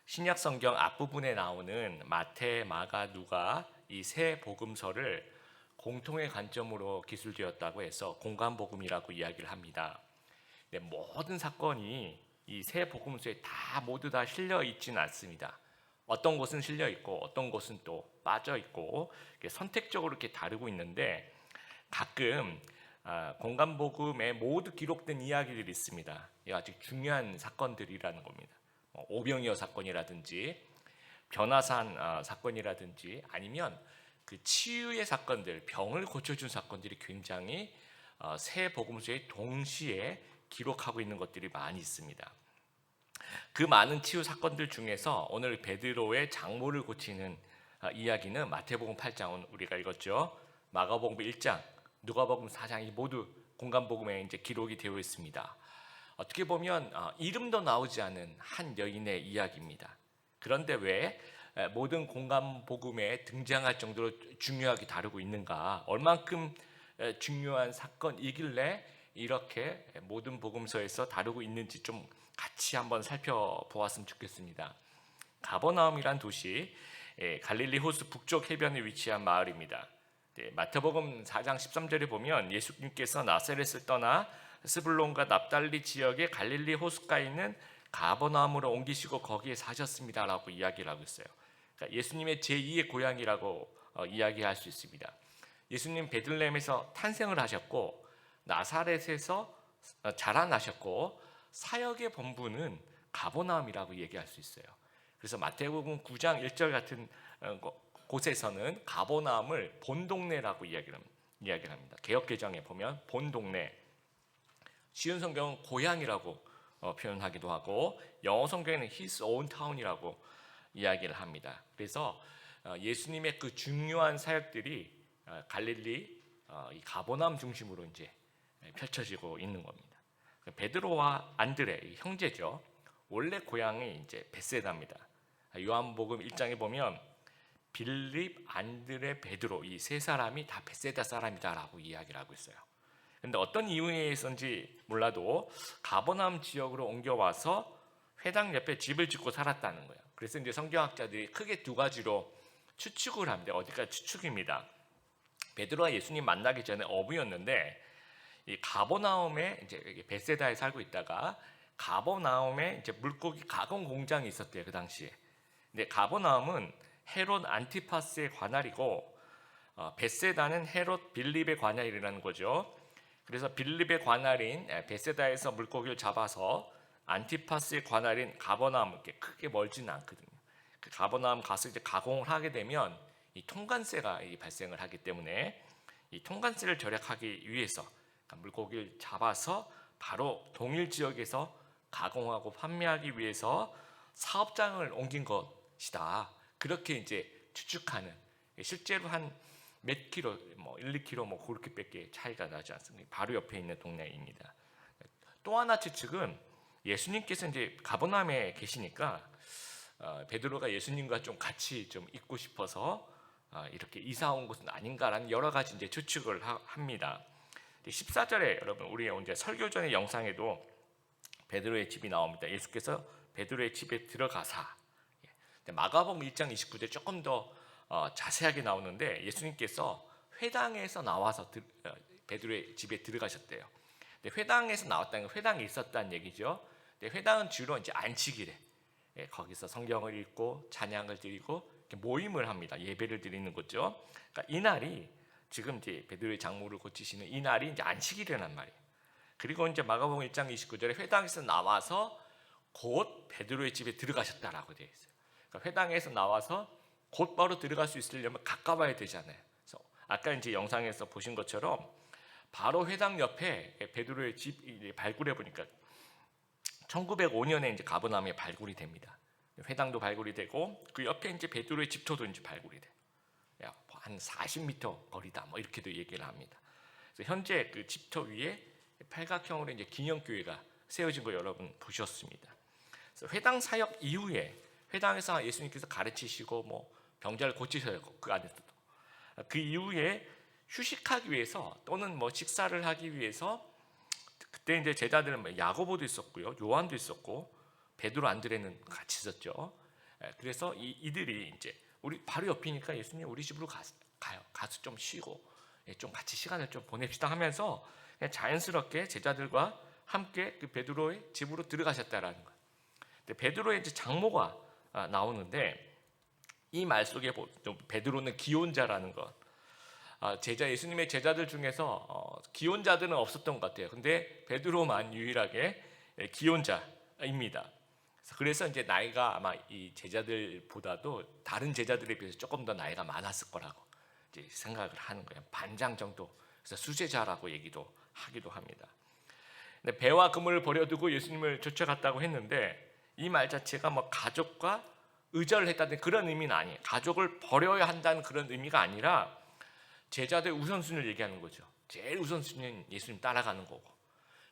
신약 성경 앞부분에 나오는 마태, 마가, 누가 이 세 복음서를 공통의 관점으로 기술되었다고 해서 공관복음이라고 이야기를 합니다. 모든 사건이 이 세 복음서에 모두 다 실려 있지는 않습니다. 어떤 곳은 실려 있고 어떤 곳은 또 빠져 있고 선택적으로 이렇게 다루고 있는데 가끔 공관복음에 모두 기록된 이야기들이 있습니다. 이 아주 중요한 사건들이라는 겁니다. 오병이어 사건이라든지 변화산 사건이라든지 아니면 그 치유의 사건들, 병을 고쳐준 사건들이 굉장히 세 복음서에 동시에 기록하고 있는 것들이 많이 있습니다. 그 많은 치유 사건들 중에서 오늘 베드로의 장모를 고치는 이야기는 마태복음 8장은 우리가 읽었죠. 마가복음 1장, 누가복음 4장이 모두 공관복음에 이제 기록이 되어 있습니다. 어떻게 보면 이름도 나오지 않은 한 여인의 이야기입니다. 그런데 왜 모든 공관복음에 등장할 정도로 중요하게 다루고 있는가? 얼만큼 중요한 사건이길래 이렇게 모든 복음서에서 다루고 있는지 좀 같이 한번 살펴보았으면 좋겠습니다. 가버나움이란 도시, 갈릴리 호수 북쪽 해변에 위치한 마을입니다. 마태복음 4장 13절에 보면 예수님께서 나사렛을 떠나 스불론과 납달리 지역의 갈릴리 호숫가에 있는 가버나움으로 옮기시고 거기에 사셨습니다라고 이야기를 하고 있어요. 그러니까 예수님의 제2의 고향이라고 이야기할 수 있습니다. 예수님 베들레헴에서 탄생을 하셨고 나사렛에서 자라나셨고 사역의 본부는 가버나움이라고 얘기할 수 있어요. 그래서 마태복음 9장 1절 같은 곳에서는 가버나움을 본동네라고 이야기를 합니다. 개역개정에 보면 본동네, 쉬운 성경은 고향이라고 표현하기도 하고 영어 성경에는 His own town이라고 이야기를 합니다. 그래서 예수님의 그 중요한 사역들이 갈릴리 이 가버나움 중심으로 이제 펼쳐지고 있는 겁니다. 베드로와 안드레 형제죠. 원래 고향이 이제 벳세다입니다. 요한복음 1장에 보면 빌립, 안드레, 베드로 이 세 사람이 다 벳세다 사람이다라고 이야기를 하고 있어요. 근데 어떤 이유에 의해서인지 몰라도 가버나움 지역으로 옮겨와서 회당 옆에 집을 짓고 살았다는 거예요. 그래서 이제 성경학자들이 크게 두 가지로 추측을 합니다. 어디까지 추측입니다. 베드로와 예수님 만나기 전에 어부였는데 이 가버나움에 이제 벳세다에 살고 있다가 가버나움에 이제 물고기 가공 공장이 있었대요, 그 당시에. 근데 가버나움은 헤롯 안티파스의 관할이고 벳세다는 헤롯 빌립의 관할이라는 거죠. 그래서 빌립의 관할인 벳세다에서 물고기를 잡아서 안티파스의 관할인 가버나움 이렇게 크게 멀지는 않거든요. 그 가버나움 가서 이제 가공을 하게 되면 이 통관세가 발생을 하기 때문에 이 통관세를 절약하기 위해서 물고기를 잡아서 바로 동일 지역에서 가공하고 판매하기 위해서 사업장을 옮긴 것이다. 그렇게 이제 추측하는, 실제로 한 몇 킬로, 1, 2킬로 그렇게밖에 차이가 나지 않습니다. 바로 옆에 있는 동네입니다. 또 하나 추측은 예수님께서 이제 가버나움에 계시니까 베드로가 예수님과 좀 같이 좀 있고 싶어서 이렇게 이사 온 것은 아닌가라는 여러 가지 이제 추측을 합니다. 14절에 여러분 우리 이제 설교 전의 영상에도 베드로의 집이 나옵니다. 예수께서 베드로의 집에 들어가사. 마가복음 1장 29절 조금 더 자세하게 나오는데 예수님께서 회당에서 나와서 베드로의 집에 들어가셨대요. 근데 회당에서 나왔다는 건 회당에 있었다는 얘기죠. 근데 회당은 주로 이제 안식일에 거기서 성경을 읽고 찬양을 드리고 모임을 합니다. 예배를 드리는 거죠. 그러니까 이 날이 지금 이제 베드로의 장모를 고치시는 이 날이 이제 안식일이란 말이에요. 그리고 이제 마가복음 1장 29절에 회당에서 나와서 곧 베드로의 집에 들어가셨다라고 되어 있어요. 그러니까 회당에서 나와서 곧바로 들어갈 수 있으려면 가까워야 되잖아요. 그래서 아까 이제 영상에서 보신 것처럼 바로 회당 옆에 베드로의 집 발굴해 보니까 1905년에 이제 가버나움에 발굴이 됩니다. 회당도 발굴이 되고 그 옆에 이제 베드로의 집터도 이제 발굴이 돼요. 한 40m 거리다 이렇게도 얘기를 합니다. 그래서 현재 그 집터 위에 팔각형으로 이제 기념교회가 세워진 거 여러분 보셨습니다. 그래서 회당 사역 이후에 회당에서 예수님께서 가르치시고 병자를 고치셔야 하고 그 안에서도 그 이후에 휴식하기 위해서 또는 식사를 하기 위해서 그때 이제 제자들은 야고보도 있었고요, 요한도 있었고 베드로 안드레는 같이 있었죠. 그래서 이들이 이제 우리 바로 옆이니까 예수님 우리 집으로 가요. 가서 좀 쉬고 좀 같이 시간을 좀 보냅시다 하면서 그냥 자연스럽게 제자들과 함께 그 베드로의 집으로 들어가셨다라는 거예요. 근데 베드로의 이제 장모가 나오는데 이 말 속에 베드로는 기혼자라는 것. 예수님의 제자들 중에서 기혼자들은 없었던 것 같아요. 근데 베드로만 유일하게 기혼자입니다. 그래서 이제 나이가 아마 이 제자들보다도 다른 제자들에 비해서 조금 더 나이가 많았을 거라고 이제 생각을 하는 거예요. 반장 정도. 그래서 수제자라고 얘기도 하기도 합니다. 근데 배와 그물을 버려두고 예수님을 쫓아갔다고 했는데 이 말 자체가 뭐 가족과 의절을 했다는 그런 의미는 아니에요. 가족을 버려야 한다는 그런 의미가 아니라 제자들 우선순위를 얘기하는 거죠. 제일 우선순위는 예수님 따라가는 거고,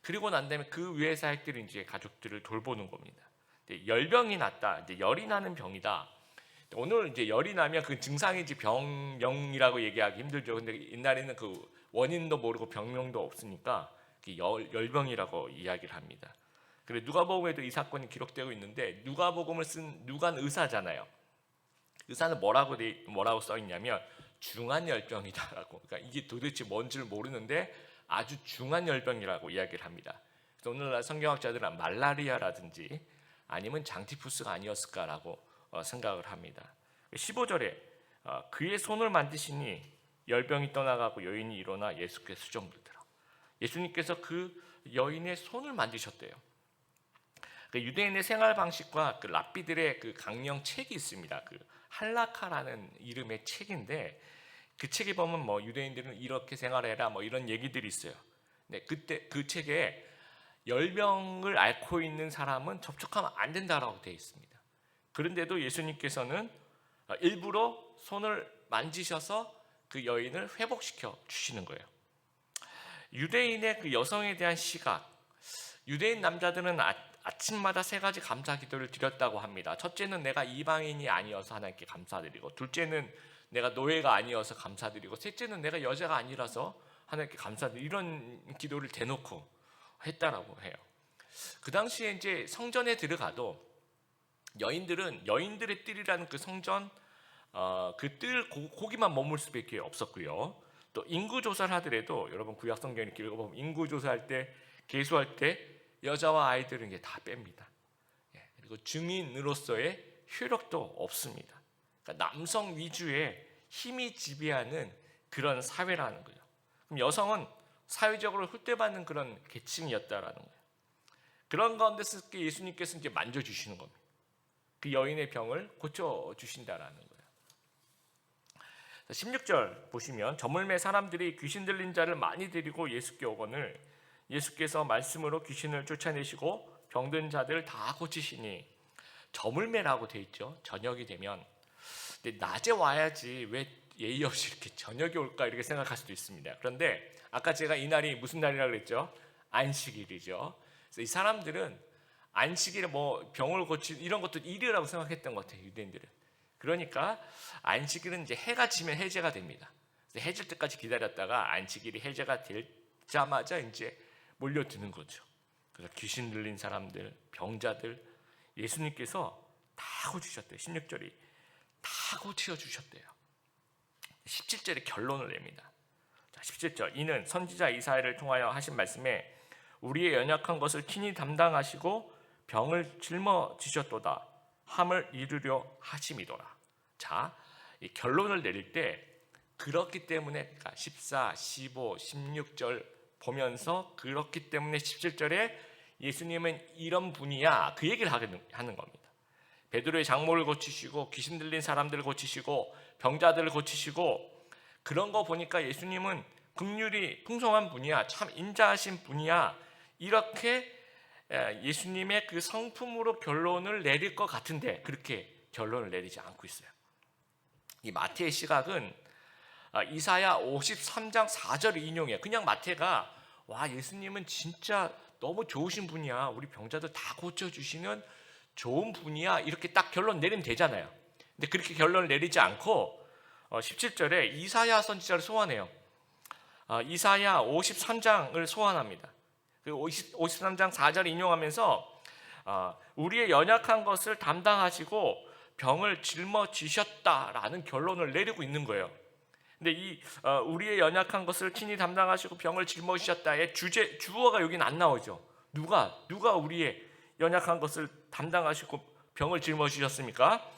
그리고 난 다음에 그 외의 사역들이 이제 가족들을 돌보는 겁니다. 열병이 났다. 이제 열이 나는 병이다. 오늘 이제 열이 나면 그 증상이 이제 병명이라고 얘기하기 힘들죠. 근데 옛날에는 그 원인도 모르고 병명도 없으니까 열병이라고 이야기를 합니다. 그래 누가복음에도 이 사건이 기록되고 있는데 누가복음을 쓴 누가는 의사잖아요. 의사는 뭐라고 써 있냐면 중한 열병이다라고. 그러니까 이게 도대체 뭔지를 모르는데 아주 중한 열병이라고 이야기를 합니다. 그래서 오늘날 성경학자들은 말라리아라든지 아니면 장티푸스가 아니었을까라고 생각을 합니다. 15절에 그의 손을 만지시니 열병이 떠나가고 여인이 일어나 예수께 수종들더라. 예수님께서 그 여인의 손을 만지셨대요. 유대인의 생활 방식과 그 랍비들의 그 강령 책이 있습니다. 그 할라카라는 이름의 책인데 그 책에 보면 뭐 유대인들은 이렇게 생활해라 뭐 이런 얘기들이 있어요. 근데 그때 그 책에 열병을 앓고 있는 사람은 접촉하면 안 된다라고 되어 있습니다. 그런데도 예수님께서는 일부러 손을 만지셔서 그 여인을 회복시켜 주시는 거예요. 유대인의 그 여성에 대한 시각, 유대인 남자들은 아침마다 3가지 감사 기도를 드렸다고 합니다. 첫째는 내가 이방인이 아니어서 하나님께 감사드리고, 둘째는 내가 노예가 아니어서 감사드리고, 셋째는 내가 여자가 아니라서 하나님께 감사드리고, 이런 기도를 대놓고 했다라고 해요. 그 당시에 이제 성전에 들어가도 여인들은 여인들의 뜰이라는 그 성전 그 뜰 거기만 머물 수밖에 없었고요. 또 인구 조사를 하더라도 여러분 구약 성경 이렇게 읽어보면 인구 조사할 때 계수할 때 여자와 아이들은 이게 다 뺍니다. 그리고 증인으로서의 효력도 없습니다. 그러니까 남성 위주의 힘이 지배하는 그런 사회라는 거예요. 그럼 여성은 사회적으로 홀대받는 그런 계층이었다라는 거예요. 그런 가운데서 예수님께서 이제 만져주시는 겁니다. 그 여인의 병을 고쳐주신다라는 거예요. 16절 보시면 저물매 사람들이 귀신 들린 자를 많이 데리고 예수께 오거늘 예수께서 말씀으로 귀신을 쫓아내시고 병든 자들 다 고치시니, 저물매라고 돼 있죠. 저녁이 되면. 근데 낮에 와야지 왜 예의 없이 이렇게 저녁에 올까 이렇게 생각할 수도 있습니다. 그런데 아까 제가 이 날이 무슨 날이라고 그랬죠? 안식일이죠. 그래서 이 사람들은 안식일에 뭐 병을 고치 이런 것도 일이라고 생각했던 것 같아요. 유대인들은. 그러니까 안식일은 이제 해가 지면 해제가 됩니다. 그래서 해질 때까지 기다렸다가 안식일이 해제가 되자마자 이제 몰려드는 거죠. 그래서 귀신 들린 사람들, 병자들 예수님께서 다 고치셨대요. 16절이 다 고쳐주셨대요. 17절에 결론을 냅니다. 자, 17절 이는 선지자 이사야를 통하여 하신 말씀에 우리의 연약한 것을 친히 담당하시고 병을 짊어지셨도다 함을 이루려 하심이더라. 자, 이 결론을 내릴 때 그렇기 때문에 그러니까 14, 15, 16절 보면서 그렇기 때문에 17절에 예수님은 이런 분이야 그 얘기를 하는 겁니다. 베드로의 장모를 고치시고 귀신 들린 사람들을 고치시고 병자들을 고치시고 그런 거 보니까 예수님은 긍휼이 풍성한 분이야, 참 인자하신 분이야, 이렇게 예수님의 그 성품으로 결론을 내릴 것 같은데 그렇게 결론을 내리지 않고 있어요. 이 마태의 시각은 이사야 53장 4절을 인용해요. 그냥 마태가 와 예수님은 진짜 너무 좋으신 분이야, 우리 병자들 다 고쳐주시는 좋은 분이야, 이렇게 딱 결론 내리면 되잖아요. 근데 그렇게 결론을 내리지 않고 17절에 이사야 선지자를 소환해요. 이사야 53장을 소환합니다. 그 53장 4절 인용하면서 우리의 연약한 것을 담당하시고 병을 짊어지셨다라는 결론을 내리고 있는 거예요. 근데 이 우리의 연약한 것을 친히 담당하시고 병을 짊어지셨다의 주어가 여기는 안 나오죠. 누가 우리의 연약한 것을 담당하시고 병을 짊어지셨습니까?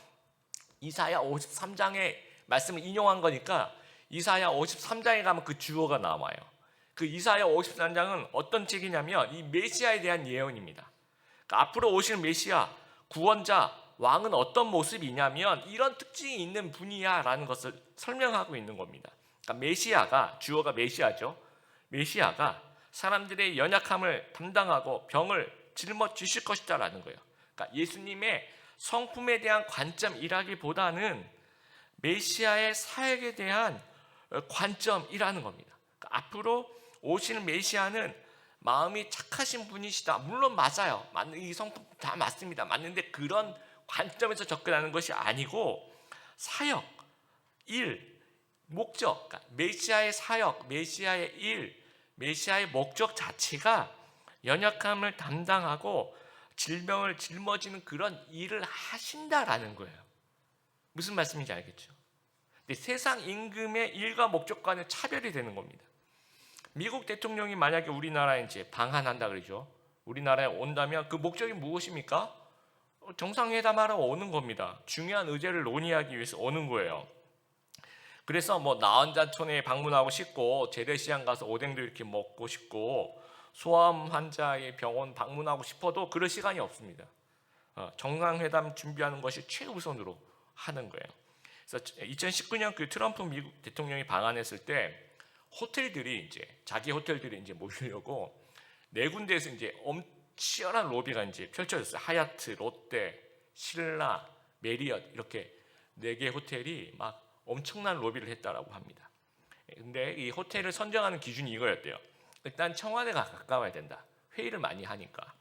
이사야 53장의 말씀을 인용한 거니까 이사야 53장에 가면 그 주어가 나와요. 그 이사야 53장은 어떤 책이냐면 이 메시아에 대한 예언입니다. 그러니까 앞으로 오실 메시아, 구원자, 왕은 어떤 모습이냐면 이런 특징이 있는 분이야 라는 것을 설명하고 있는 겁니다. 그러니까 메시아가, 주어가 메시아죠. 메시아가 사람들의 연약함을 담당하고 병을 짊어지실 것이다 라는 거예요. 그러니까 예수님의 성품에 대한 관점이라기보다는 메시아의 사역에 대한 관점이라는 겁니다. 그러니까 앞으로 오시는 메시아는 마음이 착하신 분이시다. 물론 맞아요. 이 성품 다 맞습니다. 맞는데 그런 관점에서 접근하는 것이 아니고 사역, 일, 목적, 그러니까 메시아의 사역, 메시아의 일, 메시아의 목적 자체가 연약함을 담당하고 질병을 짊어지는 그런 일을 하신다라는 거예요. 무슨 말씀인지 알겠죠? 근데 세상 임금의 일과 목적과는 차별이 되는 겁니다. 미국 대통령이 만약에 우리나라에 이제 방한한다 그러죠. 우리나라에 온다면 그 목적이 무엇입니까? 정상회담하러 오는 겁니다. 중요한 의제를 논의하기 위해서 오는 거예요. 그래서 뭐 나원자촌에 방문하고 싶고 재래시장 가서 오뎅도 이렇게 먹고 싶고 소아암 환자의 병원 방문하고 싶어도 그럴 시간이 없습니다. 정상회담 준비하는 것이 최우선으로 하는 거예요. 그래서 2019년 그 트럼프 미국 대통령이 방한했을 때 호텔들이 이제 자기 호텔들이 이제 모이려고 네 군데에서 이제 치열한 로비가 이제 펼쳐졌어요. 하얏트, 롯데, 신라, 메리엇 이렇게 네 개 호텔이 막 엄청난 로비를 했다라고 합니다. 근데 이 호텔을 선정하는 기준이 이거였대요. 일단 청와대가 가까워야 된다. 회의를 많이 하니까.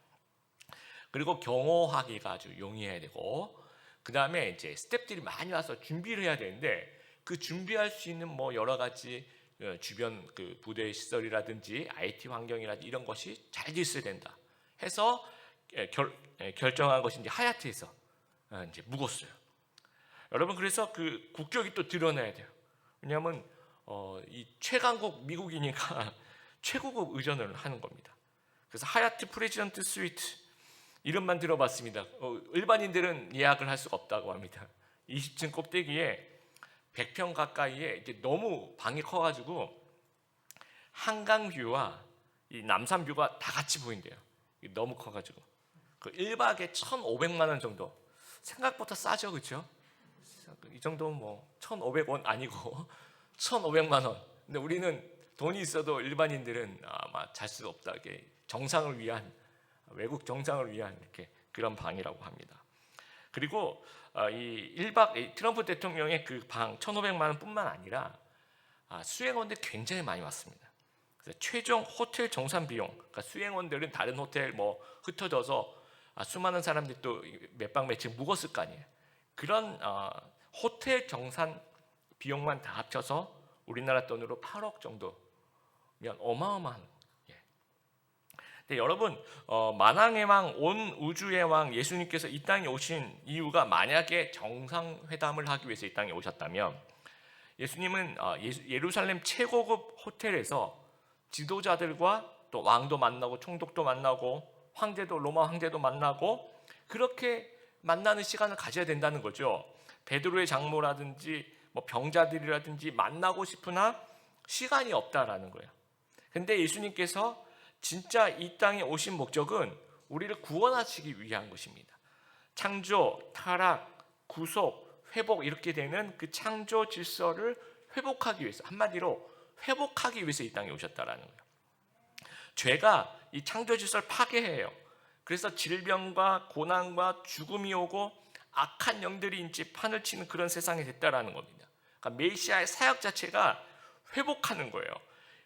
그리고 경호하기가 아주 용이해야 되고, 그 다음에 이제 스태프들이 많이 와서 준비를 해야 되는데 그 준비할 수 있는 뭐 여러 가지 주변 그 부대 시설이라든지 IT 환경이라든지 이런 것이 잘 돼 있어야 된다. 해서 결정한 것이 이제 하얏트에서 이제 묵었어요. 여러분 그래서 그 국격이 또 드러나야 돼요. 왜냐하면 이 최강국 미국이니까 최고급 의전을 하는 겁니다. 그래서 하얏트 프레지던트 스위트 이름만 들어봤습니다. 일반인들은 예약을 할 수가 없다고 합니다. 20층 꼭대기에 100평 가까이에 이제 너무 방이 커가지고 한강 뷰와 이 남산 뷰가 다 같이 보인대요. 너무 커가지고 그 1박에 1,500만 원 정도. 생각보다 싸죠, 그렇죠? 이 정도면 뭐 1,500원 아니고 1,500만 원. 근데 우리는 돈이 있어도 일반인들은 아마 잘 수 없다. 이게 정상을 위한 외국 정상을 위한 이렇게 그런 방이라고 합니다. 그리고 이 1박 트럼프 대통령의 그 방 1,500만 원뿐만 아니라 수행원들 굉장히 많이 왔습니다. 그래서 최종 호텔 정산 비용, 그러니까 수행원들은 다른 호텔 뭐 흩어져서 수많은 사람들이 또 몇 박 며칠 묵었을 거 아니에요. 그런 호텔 정산 비용만 다 합쳐서 우리나라 돈으로 8억 정도면 어마어마한. 근데 여러분 만왕의 왕, 온 우주의 왕 예수님께서 이 땅에 오신 이유가 만약에 정상회담을 하기 위해서 이 땅에 오셨다면 예수님은 예루살렘 최고급 호텔에서 지도자들과 또 왕도 만나고 총독도 만나고 황제도 로마 황제도 만나고 그렇게 만나는 시간을 가져야 된다는 거죠. 베드로의 장모라든지 뭐 병자들이라든지 만나고 싶으나 시간이 없다라는 거예요. 근데 예수님께서 진짜 이 땅에 오신 목적은 우리를 구원하시기 위한 것입니다. 창조, 타락, 구속, 회복 이렇게 되는 그 창조 질서를 회복하기 위해서, 한마디로 회복하기 위해서 이 땅에 오셨다라는 거예요. 죄가 이 창조 질서를 파괴해요. 그래서 질병과 고난과 죽음이 오고 악한 영들이 이제 판을 치는 그런 세상이 됐다라는 겁니다. 그러니까 메시아의 사역 자체가 회복하는 거예요.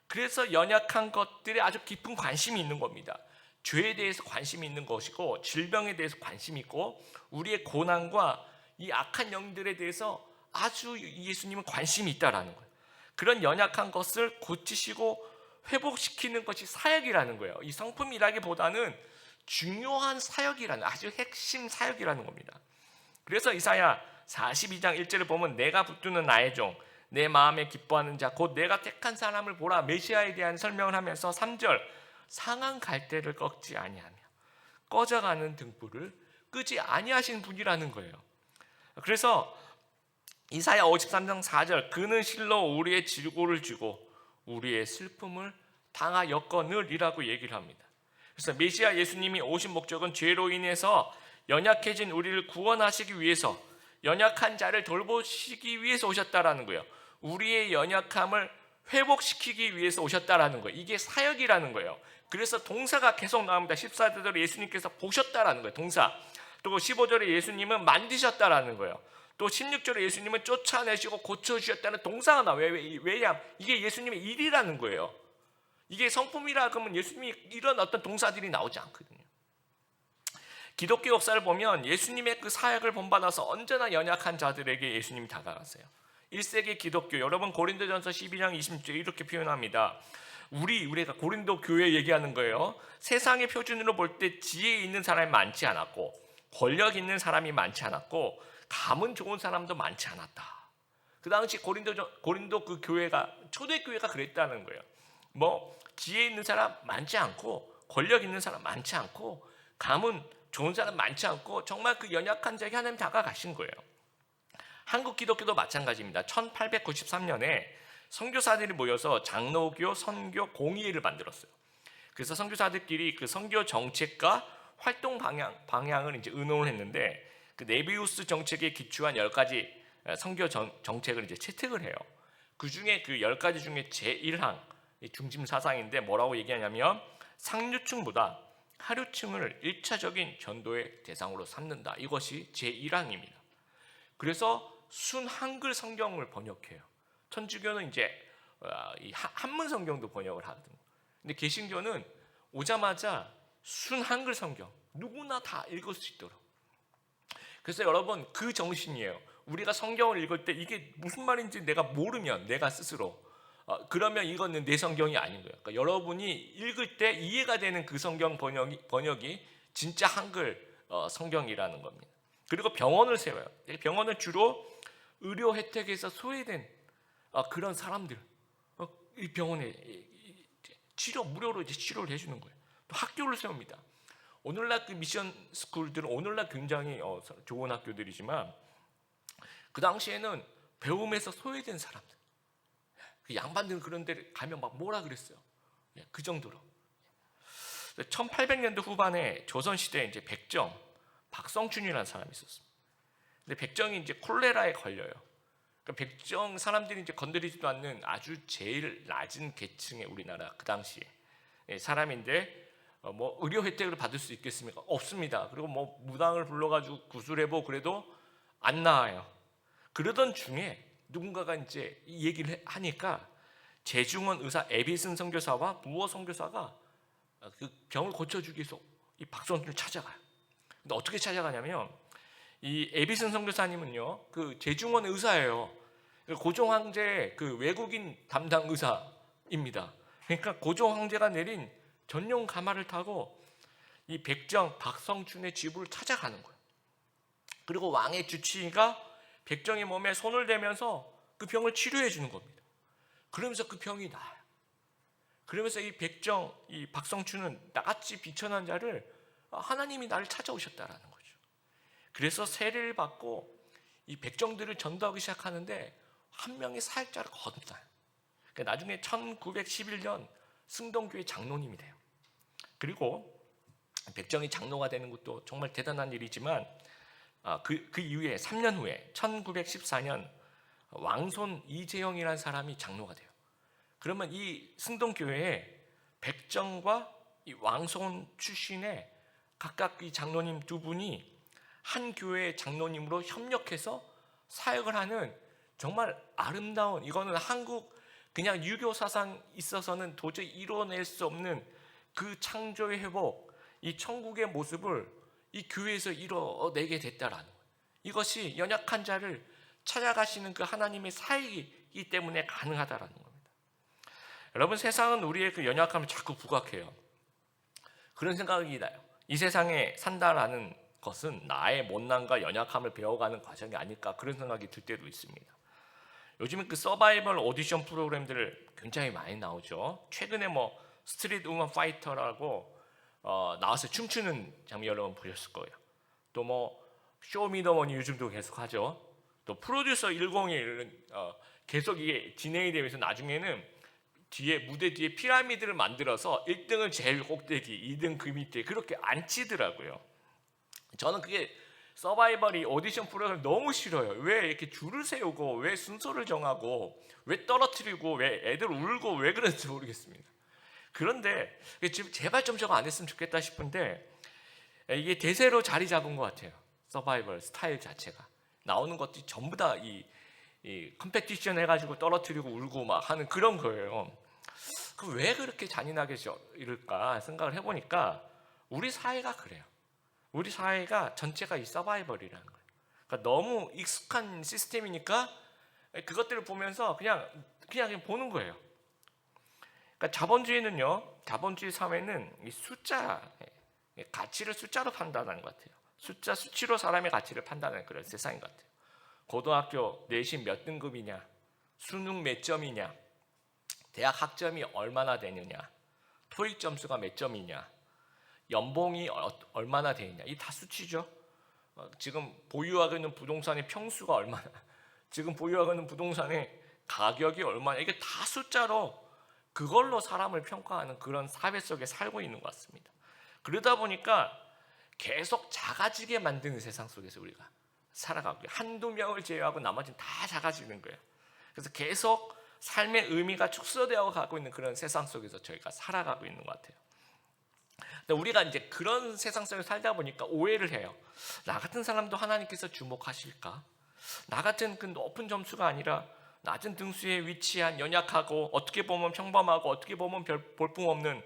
그래서 연약한 것들에 아주 깊은 관심이 있는 겁니다. 죄에 대해서 관심이 있는 것이고 질병에 대해서 관심이 있고 우리의 고난과 이 악한 영들에 대해서 아주 예수님은 관심이 있다라는 거예요. 그런 연약한 것을 고치시고 회복시키는 것이 사역이라는 거예요. 이 성품이라기보다는 중요한 사역이라는, 아주 핵심 사역이라는 겁니다. 그래서 이사야 42장 1절을 보면 내가 붙드는 나의 종, 내 마음에 기뻐하는 자, 곧 내가 택한 사람을 보라, 메시아에 대한 설명을 하면서 3절 상한 갈대를 꺾지 아니하며 꺼져가는 등불을 끄지 아니하신 분이라는 거예요. 그래서 이사야 53장 4절 그는 실로 우리의 질고를 쥐고 우리의 슬픔을 당하였거늘이라고 얘기를 합니다. 그래서 메시아 예수님이 오신 목적은 죄로 인해서 연약해진 우리를 구원하시기 위해서, 연약한 자를 돌보시기 위해서 오셨다라는 거예요. 우리의 연약함을 회복시키기 위해서 오셨다라는 거예요. 이게 사역이라는 거예요. 그래서 동사가 계속 나옵니다. 14절에 예수님께서 보셨다라는 거예요. 동사. 또 15절에 예수님은 만드셨다라는 거예요. 또 16절에 예수님은 쫓아내시고 고쳐주셨다는 동사가 나와요. 왜냐? 이게 예수님의 일이라는 거예요. 이게 성품이라 그러면 예수님이 이런 어떤 동사들이 나오지 않거든요. 기독교 역사를 보면 예수님의 그 사역을 본받아서 언제나 연약한 자들에게 예수님이 다가갔어요. 1세기 기독교, 여러분 고린도전서 12장 26절 이렇게 표현합니다. 우리가 고린도 교회 얘기하는 거예요. 세상의 표준으로 볼 때 지혜 있는 사람이 많지 않았고 권력 있는 사람이 많지 않았고 감은 좋은 사람도 많지 않았다. 그 당시 고린도 그 교회가, 초대교회가 그랬다는 거예요. 뭐 지혜 있는 사람 많지 않고 권력 있는 사람 많지 않고 감은 좋은 사람 많지 않고 정말 그 연약한 자에게 하나님 다가가신 거예요. 한국 기독교도 마찬가지입니다. 1893년에 선교사들이 모여서 장로교 선교 공의회를 만들었어요. 그래서 선교사들끼리 그 선교 정책과 활동 방향을 이제 의논을 했는데 그 네비우스 정책에 기초한 10가지 선교 정책을 이제 채택을 해요. 그 중에 그 10가지 중에 제1항 중심 사상인데 뭐라고 얘기하냐면 상류층보다 하류층을 1차적인 전도의 대상으로 삼는다. 이것이 제1항입니다. 그래서 순 한글 성경을 번역해요. 천주교는 이제 한문 성경도 번역을 하거든요. 근데 개신교는 오자마자 순 한글 성경 누구나 다 읽을 수 있도록. 그래서 여러분 그 정신이에요. 우리가 성경을 읽을 때 이게 무슨 말인지 내가 모르면 내가 스스로 그러면 이거는 내 성경이 아닌 거예요. 그러니까 여러분이 읽을 때 이해가 되는 그 성경 번역이 진짜 한글 성경이라는 겁니다. 그리고 병원을 세워요. 병원은 주로 의료 혜택에서 소외된 그런 사람들, 이 병원에 무료로 이제 치료를 해주는 거예요. 또 학교를 세웁니다. 오늘날 그 미션 스쿨들은 오늘날 굉장히 좋은 학교들이지만 그 당시에는 배움에서 소외된 사람들, 그 양반들은 그런 데 가면 막 뭐라 그랬어요. 그 정도로. 1800년대 후반에 조선시대에 이제 백정, 박성춘이라는 사람이 있었습니다. 근데 백정이 이제 콜레라에 걸려요. 그러니까 백정 사람들이 이제 건드리지도 않는 아주 제일 낮은 계층의 우리나라 그 당시에 사람인데 뭐 의료 혜택을 받을 수 있겠습니까? 없습니다. 그리고 뭐 무당을 불러가지고 구술해보고 그래도 안 나아요. 그러던 중에 누군가가 이제 이 얘기를 하니까 재중원 의사 에비슨 선교사와 무어 선교사가 그 병을 고쳐주기 위해서 이 박성준을 찾아가요. 근데 어떻게 찾아가냐면 이 에비슨 선교사님은요 그 재중원 의사예요. 고종 황제 그 외국인 담당 의사입니다. 그러니까 고종 황제가 내린 전용 가마를 타고 이 백정 박성춘의 집을 찾아가는 거예요. 그리고 왕의 주치의가 백정의 몸에 손을 대면서 그 병을 치료해 주는 겁니다. 그러면서 그 병이 나아요. 그러면서 이 백정, 이 박성춘은 나같이 비천한 자를 하나님이 나를 찾아오셨다라는 거죠. 그래서 세례를 받고 이 백정들을 전도하기 시작하는데 한 명의 사역자를 거듭나요. 그러니까 나중에 1911년 승동교회 장로님이 돼요. 그리고 백정이 장로가 되는 것도 정말 대단한 일이지만 그 이후에 3년 후에 1914년 왕손 이재영이라는 사람이 장로가 돼요. 그러면 이 승동교회에 백정과 이 왕손 출신의 각각 이 장로님 두 분이 한 교회의 장로님으로 협력해서 사역을 하는 정말 아름다운, 이거는 한국 그냥 유교 사상 있어서는 도저히 이뤄낼 수 없는 그 창조의 회복, 이 천국의 모습을 이 교회에서 이뤄내게 됐다라는 거예요. 이것이 연약한 자를 찾아가시는 그 하나님의 사역이기 때문에 가능하다라는 겁니다. 여러분 세상은 우리의 그 연약함을 자꾸 부각해요. 그런 생각이 나요. 이 세상에 산다라는 것은 나의 못난과 연약함을 배워가는 과정이 아닐까 그런 생각이 들 때도 있습니다. 요즘은 그 서바이벌 오디션 프로그램들 굉장히 많이 나오죠. 최근에 뭐 스트리트 우먼 파이터라고 나와서 춤추는 장면 여러분 보셨을 거예요. 또 뭐 쇼미더머니 요즘도 계속 하죠. 또 프로듀서 101은 계속 이게 진행이 되면서 나중에는 뒤에 무대 뒤에 피라미드를 만들어서 1등을 제일 꼭대기, 2등 그 밑에 그렇게 앉히더라고요. 저는 그게 서바이벌이 오디션 프로그램 너무 싫어요. 왜 이렇게 줄을 세우고 왜 순서를 정하고 왜 떨어뜨리고 왜 애들 울고 왜 그런지 모르겠습니다. 그런데 지금 제발 좀 저거 안 했으면 좋겠다 싶은데 이게 대세로 자리 잡은 것 같아요. 서바이벌 스타일 자체가 나오는 것들이 전부 다 이 컴페티션 해가지고 떨어뜨리고 울고 막 하는 그런 거예요. 그 왜 그렇게 잔인하게 이럴까 생각을 해보니까 우리 사회가 그래요. 우리 사회가 전체가 이 서바이벌이라는 거예요. 그러니까 너무 익숙한 시스템이니까 그것들을 보면서 그냥 보는 거예요. 그러니까 자본주의 사회는 이 숫자, 가치를 숫자로 판단하는 것 같아요. 수치로 사람의 가치를 판단하는 그런 세상인 것 같아요. 고등학교 내신 몇 등급이냐, 수능 몇 점이냐, 대학 학점이 얼마나 되느냐, 토익 점수가 몇 점이냐, 연봉이 얼마나 되느냐, 이 다 수치죠. 지금 보유하고 있는 부동산의 평수가 얼마나, 지금 보유하고 있는 부동산의 가격이 얼마나, 이게 다 숫자로 그걸로 사람을 평가하는 그런 사회 속에 살고 있는 것 같습니다. 그러다 보니까 계속 작아지게 만드는 세상 속에서 우리가 살아가고 한두 명을 제외하고 나머지는 다 작아지는 거예요. 그래서 계속 삶의 의미가 축소되어 가고 있는 그런 세상 속에서 저희가 살아가고 있는 것 같아요. 근데 우리가 이제 그런 세상 속에 살다 보니까 오해를 해요. 나 같은 사람도 하나님께서 주목하실까? 나 같은 그 높은 점수가 아니라 낮은 등수에 위치한 연약하고 어떻게 보면 평범하고 어떻게 보면 별 볼품없는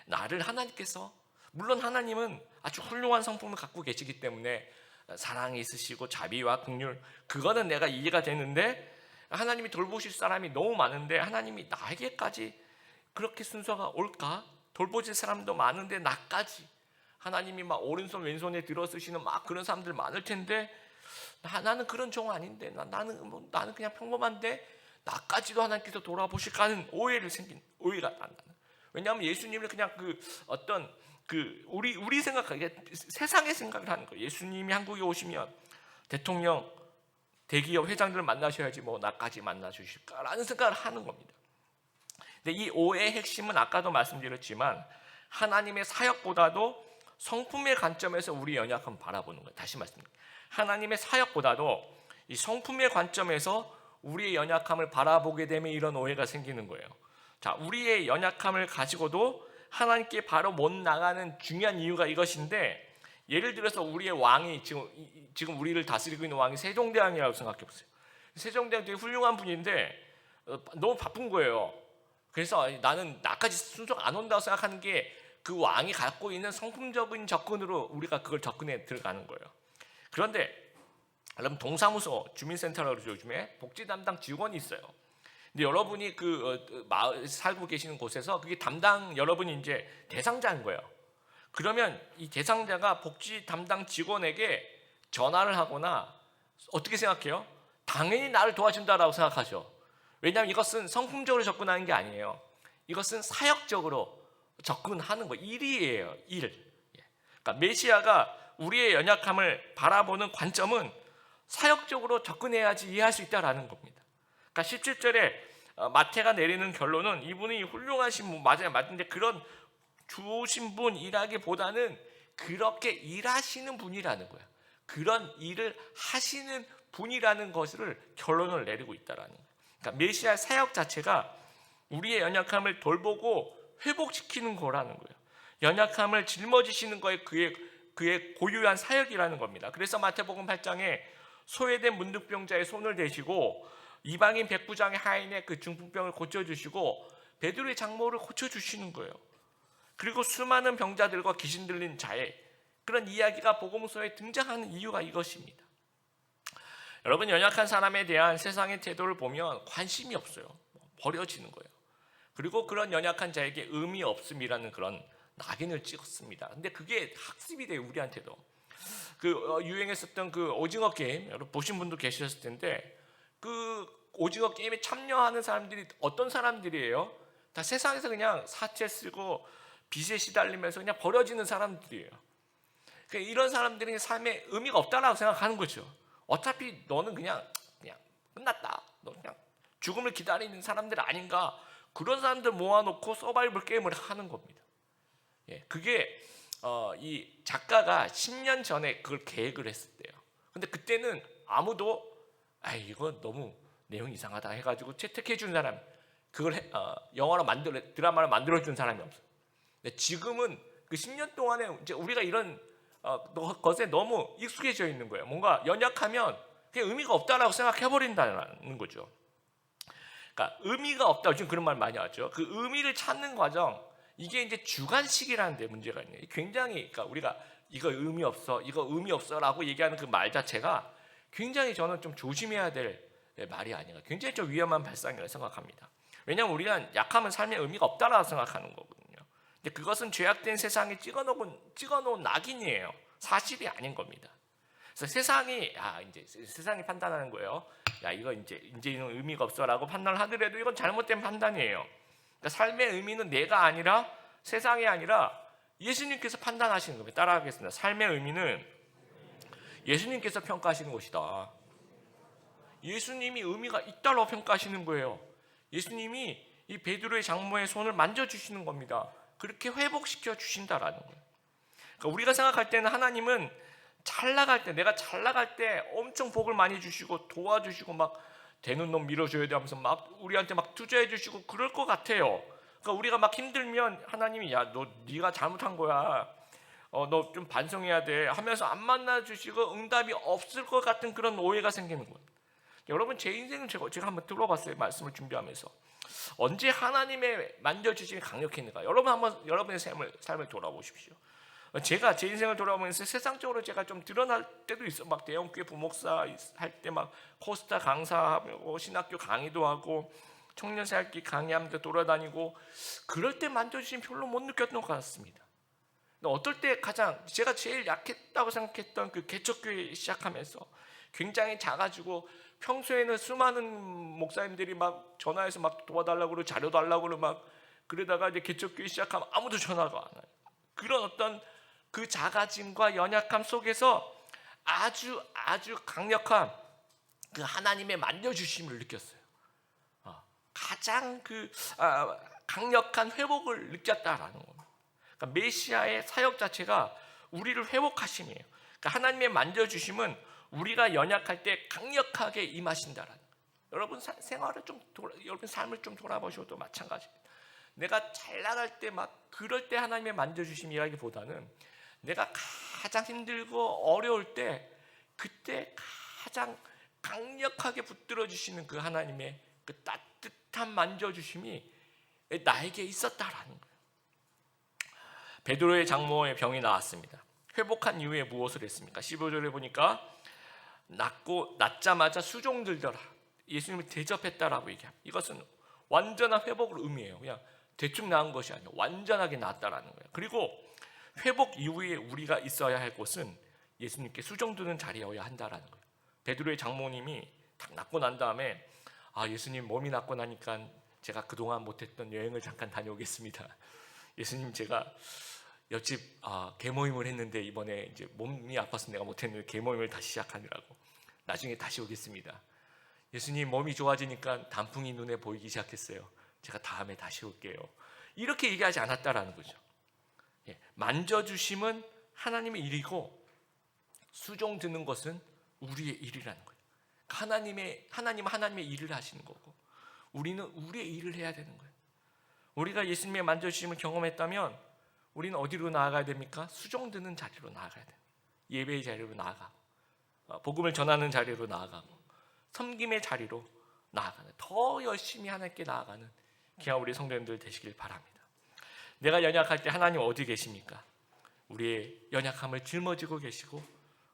나를 하나님께서, 물론 하나님은 아주 훌륭한 성품을 갖고 계시기 때문에 사랑이 있으시고 자비와 긍휼, 그거는 내가 이해가 되는데 하나님이 돌보실 사람이 너무 많은데 하나님이 나에게까지 그렇게 순서가 올까? 돌보실 사람도 많은데 나까지 하나님이 막 오른손 왼손에 들어 쓰시는 막 그런 사람들 많을 텐데 나는 그런 종 아닌데 나는 그냥 평범한데 나까지도 하나님께서 돌아보실까 하는 오해가 난다는. 왜냐하면 예수님을 그냥 우리 생각하기에 세상의 생각을 하는 거예요. 예수님이 한국에 오시면 대통령, 대기업 회장들을 만나셔야지 뭐 나까지 만나 주실까라는 생각을 하는 겁니다. 근데 이 오해의 핵심은 아까도 말씀드렸지만 하나님의 사역보다도 성품의 관점에서 우리 연약함을 바라보는 거예요. 다시 말씀드립니다. 하나님의 사역보다도 이 성품의 관점에서 우리의 연약함을 바라보게 되면 이런 오해가 생기는 거예요. 자, 우리의 연약함을 가지고도 하나님께 바로 못 나가는 중요한 이유가 이것인데, 예를 들어서 우리의 왕이 지금 우리를 다스리고 있는 왕이 세종대왕이라고 생각해 보세요. 세종대왕 되게 훌륭한 분인데 너무 바쁜 거예요. 그래서 나는 나까지 순서가 안 온다고 생각하는 게 그 왕이 갖고 있는 성품적인 접근으로 우리가 그걸 접근해 들어가는 거예요. 그런데 여러분, 동사무소, 주민센터라고 그러죠. 요즘에 복지 담당 직원이 있어요. 근데 여러분이 마을 살고 계시는 곳에서 그게 담당 여러분이 이제 대상자인 거예요. 그러면 이 대상자가 복지 담당 직원에게 전화를 하거나 어떻게 생각해요? 당연히 나를 도와준다라고 생각하죠. 왜냐하면 이것은 성품적으로 접근하는 게 아니에요. 이것은 사역적으로 접근하는 거, 일이에요. 일. 그러니까 메시아가 우리의 연약함을 바라보는 관점은 사역적으로 접근해야지 이해할 수 있다라는 겁니다. 그러니까 17절에 마태가 내리는 결론은 이분이 훌륭하신 분 맞는데 그런 좋으신 분이라기보다는 그렇게 일하시는 분이라는 거예요. 그런 일을 하시는 분이라는 것을 결론을 내리고 있다라는 거예요. 그러니까 메시아 사역 자체가 우리의 연약함을 돌보고 회복시키는 거라는 거예요. 연약함을 짊어지시는 거에 그의 고유한 사역이라는 겁니다. 그래서 마태복음 8장에 소외된 문둥병자의 손을 대시고 이방인 백부장의 하인의 그 중풍병을 고쳐주시고 베드로의 장모를 고쳐주시는 거예요. 그리고 수많은 병자들과 귀신 들린 자의 그런 이야기가 복음서에 등장하는 이유가 이것입니다. 여러분, 연약한 사람에 대한 세상의 태도를 보면 관심이 없어요. 버려지는 거예요. 그리고 그런 연약한 자에게 의미 없음이라는 그런 낙인을 찍었습니다. 근데 그게 학습이 돼요, 우리한테도. 유행했었던 그 오징어 게임, 여러분 보신 분도 계셨을 텐데, 그 오징어 게임에 참여하는 사람들이 어떤 사람들이에요? 다 세상에서 그냥 사채 쓰고 빚에 시달리면서 그냥 버려지는 사람들이에요. 그러니까 이런 사람들이 삶에 의미가 없다라고 생각하는 거죠. 어차피 너는 그냥 끝났다. 너 그냥 죽음을 기다리는 사람들 아닌가? 그런 사람들 모아놓고 서바이벌 게임을 하는 겁니다. 그게 이 작가가 10년 전에 그걸 계획을 했었대요. 근데 그때는 아무도 이거 너무 내용 이상하다 해가지고 채택해 준 사람, 그걸 영화로 드라마로 만들어 준 사람이 없어요. 근데 지금은 그 10년 동안에 이제 우리가 이런 것에 너무 익숙해져 있는 거예요. 뭔가 연약하면 그게 의미가 없다라고 생각해 버린다는 거죠. 그러니까 의미가 없다, 요즘 그런 말 많이 하죠. 그 의미를 찾는 과정, 이게 이제 주관식이라는 데 문제가 있네요. 굉장히, 그러니까 우리가 이거 의미 없어라고 얘기하는 그 말 자체가 굉장히 저는 좀 조심해야 될 말이 아닌가. 굉장히 좀 위험한 발상이라고 생각합니다. 왜냐하면 우리가 약하면 삶에 의미가 없다라고 생각하는 거거든요. 근데 그것은 죄악된 세상에 찍어놓은 낙인이에요. 사실이 아닌 겁니다. 그래서 세상이 판단하는 거예요. 이거 이제는 의미가 없어라고 판단을 하더라도 이건 잘못된 판단이에요. 그러니까 삶의 의미는 내가 아니라, 세상이 아니라 예수님께서 판단하시는 겁니다. 따라하겠습니다. 삶의 의미는 예수님께서 평가하시는 것이다. 예수님이 의미가 있다고 평가하시는 거예요. 예수님이 이 베드로의 장모의 손을 만져주시는 겁니다. 그렇게 회복시켜 주신다라는 거예요. 그러니까 우리가 생각할 때는 하나님은 내가 잘 나갈 때 엄청 복을 많이 주시고 도와주시고 막 되는 놈 밀어줘야 돼 하면서 막 우리한테 막 투자해 주시고 그럴 것 같아요. 그러니까 우리가 막 힘들면 하나님이 네가 잘못한 거야, 너 좀 반성해야 돼 하면서 안 만나 주시고 응답이 없을 것 같은 그런 오해가 생기는 거예요. 여러분, 제 인생을 제가 한번 들어봤어요. 말씀을 준비하면서 언제 하나님의 만져주심이 강력했는가. 여러분 한번 여러분의 삶을 돌아보십시오. 제가 제 인생을 돌아보면서 세상적으로 제가 좀 드러날 때도 있어. 막 대형교회 부목사 할 때 막 코스타 강사하고 신학교 강의도 하고 청년사역기 강의하면서 돌아다니고, 그럴 때 만져주심 별로 못 느꼈던 것 같습니다. 어떨 때 제가 제일 약했다고 생각했던 그 개척교회 시작하면서 굉장히 작아지고, 평소에는 수많은 목사님들이 막 전화해서 막 도와달라고 그러고 자료 달라고 그러고 막 그러다가 이제 개척교회 시작하면 아무도 전화가 안 와요. 그런 어떤 그 작아짐과 연약함 속에서 아주 강력한 그 하나님의 만져주심을 느꼈어요. 가장 강력한 회복을 느꼈다라는 겁니다. 그러니까 메시아의 사역 자체가 우리를 회복하심이에요. 그러니까 하나님의 만져주심은 우리가 연약할 때 강력하게 임하신다라는 거예요. 여러분 여러분 삶을 좀 돌아보셔도 마찬가지입니다. 내가 잘 나갈 때 막 그럴 때 하나님의 만져주심이라기보다는 내가 가장 힘들고 어려울 때 그때 가장 강력하게 붙들어 주시는 그 하나님의 그 따뜻한 만져주심이 나에게 있었다라는 거예요. 베드로의 장모의 병이 나았습니다. 회복한 이후에 무엇을 했습니까? 15절에 보니까 낫자마자 수종 들더라. 예수님을 대접했다라고 얘기합니다. 이것은 완전한 회복을 의미해요. 그냥 대충 나은 것이 아니에요. 완전하게 나았다라는 거예요. 그리고 회복 이후에 우리가 있어야 할 곳은 예수님께 수종 드는 자리여야 한다라는 거예요. 베드로의 장모님이 딱 낫고 난 다음에 예수님 몸이 낫고 나니까 제가 그동안 못했던 여행을 잠깐 다녀오겠습니다. 예수님, 제가 옆집 개모임을 했는데 이번에 이제 몸이 아파서 내가 못했는데 개모임을 다시 시작하느라고 나중에 다시 오겠습니다. 예수님, 몸이 좋아지니까 단풍이 눈에 보이기 시작했어요. 제가 다음에 다시 올게요. 이렇게 얘기하지 않았다라는 거죠. 만져주심은 하나님의 일이고 수종 드는 것은 우리의 일이라는 거예요. 하나님은 하나님의 일을 하시는 거고 우리는 우리의 일을 해야 되는 거예요. 우리가 예수님의 만져주심을 경험했다면 우리는 어디로 나아가야 됩니까? 수종 드는 자리로 나아가야 돼요. 예배의 자리로 나아가고 복음을 전하는 자리로 나아가고 섬김의 자리로 나아가는, 더 열심히 하나님께 나아가는 귀한 우리 성도님들 되시길 바랍니다. 내가 연약할 때 하나님 어디 계십니까? 우리의 연약함을 짊어지고 계시고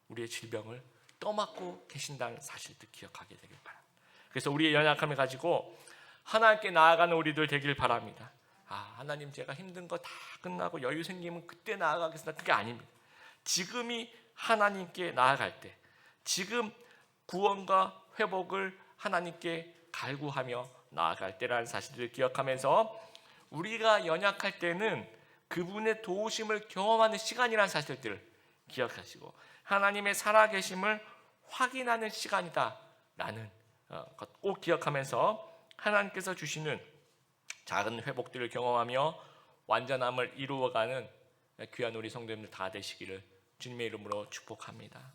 우리의 질병을 떠맡고 계신다는 사실도 기억하게 되길 바랍니다. 그래서 우리의 연약함을 가지고 하나님께 나아가는 우리들 되길 바랍니다. 하나님, 제가 힘든 거 다 끝나고 여유 생기면 그때 나아가겠습니다. 그게 아닙니다. 지금이 하나님께 나아갈 때, 지금 구원과 회복을 하나님께 갈구하며 나아갈 때라는 사실을 기억하면서 우리가 연약할 때는 그분의 도우심을 경험하는 시간이라는 사실들을 기억하시고 하나님의 살아계심을 확인하는 시간이다라는 것 꼭 기억하면서 하나님께서 주시는 작은 회복들을 경험하며 완전함을 이루어가는 귀한 우리 성도님들 다 되시기를 주님의 이름으로 축복합니다.